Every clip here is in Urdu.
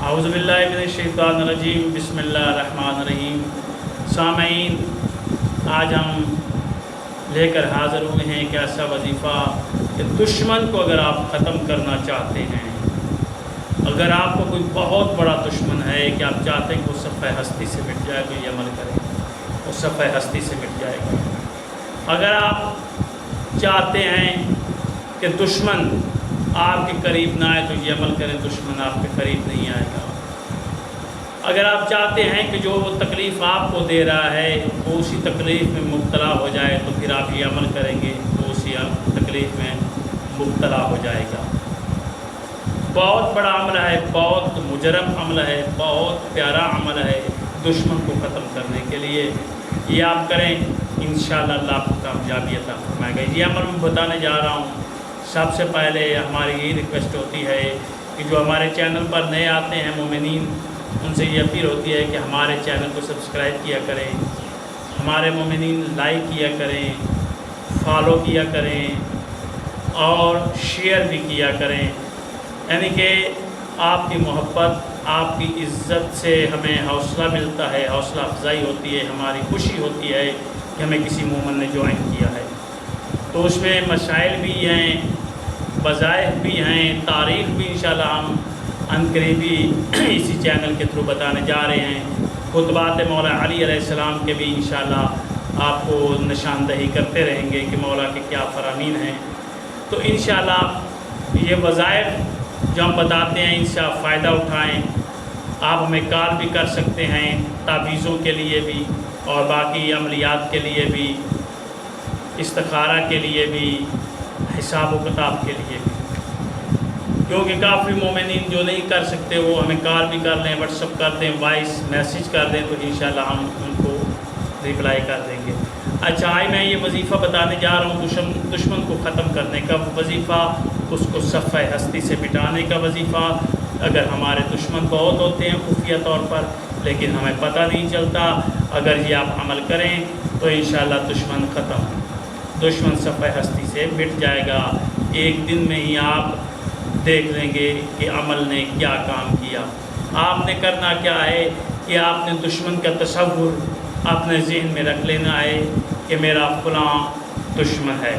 اعوذ باللہ من الشیطان الرجیم، بسم اللہ الرحمن الرحیم۔ سامعین، آج ہم لے کر حاضر ہوئے ہیں ایک ایسا وظیفہ کہ دشمن کو اگر آپ ختم کرنا چاہتے ہیں، اگر آپ کو کوئی بہت بڑا دشمن ہے کہ آپ چاہتے ہیں کہ وہ صفحہ ہستی سے مٹ جائے تو یہ عمل کریں، وہ صفحہ ہستی سے مٹ جائے گا۔ اگر آپ چاہتے ہیں کہ دشمن آپ کے قریب نہ آئے تو یہ عمل کریں، دشمن آپ کے قریب نہیں آئے گا۔ اگر آپ چاہتے ہیں کہ جو وہ تکلیف آپ کو دے رہا ہے وہ اسی تکلیف میں مبتلا ہو جائے تو پھر آپ یہ عمل کریں گے تو اسی تکلیف میں مبتلا ہو جائے گا۔ بہت بڑا عمل ہے، بہت مجرم عمل ہے، بہت پیارا عمل ہے دشمن کو ختم کرنے کے لیے۔ یہ آپ کریں، انشاءاللہ اللہ آپ کو کامیابی عطا فرمائے گا۔ یہ عمل میں بتانے جا رہا ہوں۔ سب سے پہلے ہماری یہ ریکویسٹ ہوتی ہے کہ جو ہمارے چینل پر نئے آتے ہیں مومنین، ان سے یہ اپیل ہوتی ہے کہ ہمارے چینل کو سبسکرائب کیا کریں، ہمارے مومنین لائک کیا کریں، فالو کیا کریں اور شیئر بھی کیا کریں۔ یعنی کہ آپ کی محبت، آپ کی عزت سے ہمیں حوصلہ ملتا ہے، حوصلہ افزائی ہوتی ہے، ہماری خوشی ہوتی ہے کہ ہمیں کسی مومن نے جوائن کیا ہے۔ تو اس میں مسائل بھی ہیں، وظائف بھی ہیں، تاریخ بھی انشاءاللہ ہم عنقریبی اسی چینل کے تھرو بتانے جا رہے ہیں۔ خطبات مولا علی علیہ السلام کے بھی انشاءاللہ آپ کو نشاندہی کرتے رہیں گے کہ مولا کے کیا فرامین ہیں۔ تو انشاءاللہ یہ وظائف جو ہم بتاتے ہیں ان سے آپ فائدہ اٹھائیں۔ آپ ہمیں کال بھی کر سکتے ہیں تعویذوں کے لیے بھی اور باقی عملیات کے لیے بھی، استخارہ کے لیے بھی، حساب و کتاب کے لیے بھی، کیونکہ کافی مومنین جو نہیں کر سکتے وہ ہمیں کال بھی کر لیں، واٹس ایپ کر دیں، وائس میسیج کر دیں تو انشاءاللہ ہم ان کو ریپلائی کر دیں گے۔ اچھا، آج میں یہ وظیفہ بتانے جا رہا ہوں دشمن کو ختم کرنے کا وظیفہ، اس کو صفحہ ہستی سے مٹانے کا وظیفہ۔ اگر ہمارے دشمن بہت ہوتے ہیں خفیہ طور پر لیکن ہمیں پتہ نہیں چلتا، اگر یہ آپ عمل کریں تو انشاءاللہ دشمن ختم، دشمن صفحہ ہستی سے مٹ جائے گا۔ ایک دن میں ہی آپ دیکھ لیں گے کہ عمل نے کیا کام کیا۔ آپ نے کرنا کیا ہے کہ آپ نے دشمن کا تصور اپنے ذہن میں رکھ لینا ہے کہ میرا فلاں دشمن ہے۔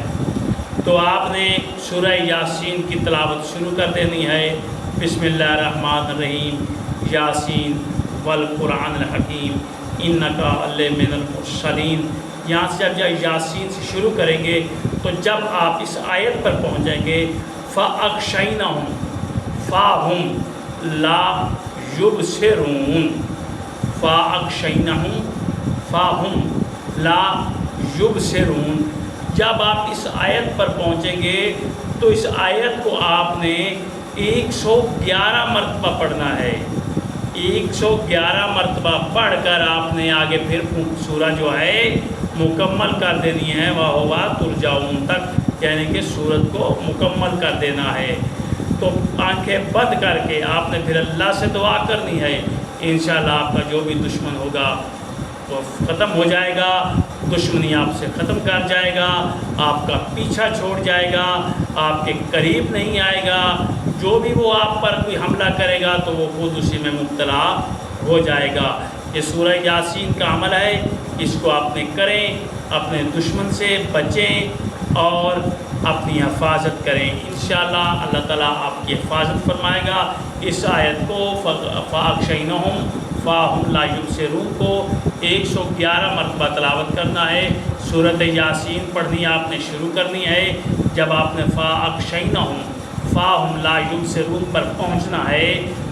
تو آپ نے سورہ یاسین کی تلاوت شروع کر دینی ہے۔ بسم اللہ الرحمن الرحیم، یاسین والقرآن الحکیم انکا لمن المرسلین۔ یہاں سے جب یاسین سے شروع کریں گے تو جب آپ اس آیت پر پہنچیں گے فَأَغْشَيْنَهُمْ فَهُمْ لَا يُبْصِرُونَ، فَأَغْشَيْنَهُمْ فَهُمْ لَا يُبْصِرُونَ۔ جب آپ اس آیت پر پہنچیں گے تو اس آیت کو آپ نے 111 مرتبہ پڑھنا ہے۔ 111 مرتبہ پڑھ کر آپ نے آگے پھر سورہ جو ہے مکمل کر دینی ہے، وَهُوَ تُرْجَعُونَ تک، یعنی کہ سورت کو مکمل کر دینا ہے۔ تو آنکھیں بند کر کے آپ نے پھر اللہ سے دعا کرنی ہے، انشاءاللہ آپ کا جو بھی دشمن ہوگا وہ ختم ہو جائے گا، دشمنی آپ سے ختم کر جائے گا، آپ کا پیچھا چھوڑ جائے گا، آپ کے قریب نہیں آئے گا۔ جو بھی وہ آپ پر کوئی حملہ کرے گا تو وہ خود اسی میں مبتلا ہو جائے گا۔ یہ سورہ یاسین کا عمل ہے، اس کو آپ نے کریں، اپنے دشمن سے بچیں اور اپنی حفاظت کریں۔ انشاءاللہ اللہ تعالیٰ آپ کی حفاظت فرمائے گا۔ اس آیت کو فَأَغْشَيْنَهُمْ فَهُمْ لَا يُبْصِرُونَ کو 111 مرتبہ تلاوت کرنا ہے۔ سورۃ یاسین پڑھنی آپ نے شروع کرنی ہے۔ جب آپ نے فَأَغْشَيْنَهُمْ فَهُمْ لَا يُبْصِرُونَ پر پہنچنا ہے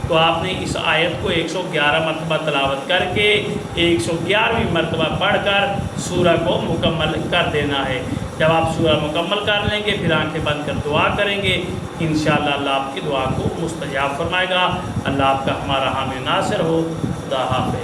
تو آپ نے اس آیت کو 111 مرتبہ تلاوت کر کے 111ویں مرتبہ پڑھ کر سورہ کو مکمل کر دینا ہے۔ جب آپ سورہ مکمل کر لیں گے پھر آنکھیں بند کر دعا کریں گے، انشاءاللہ اللہ آپ کی دعا کو مستجاب فرمائے گا۔ اللہ آپ کا ہمارا حامی ناصر ہو۔ خدا حافظ۔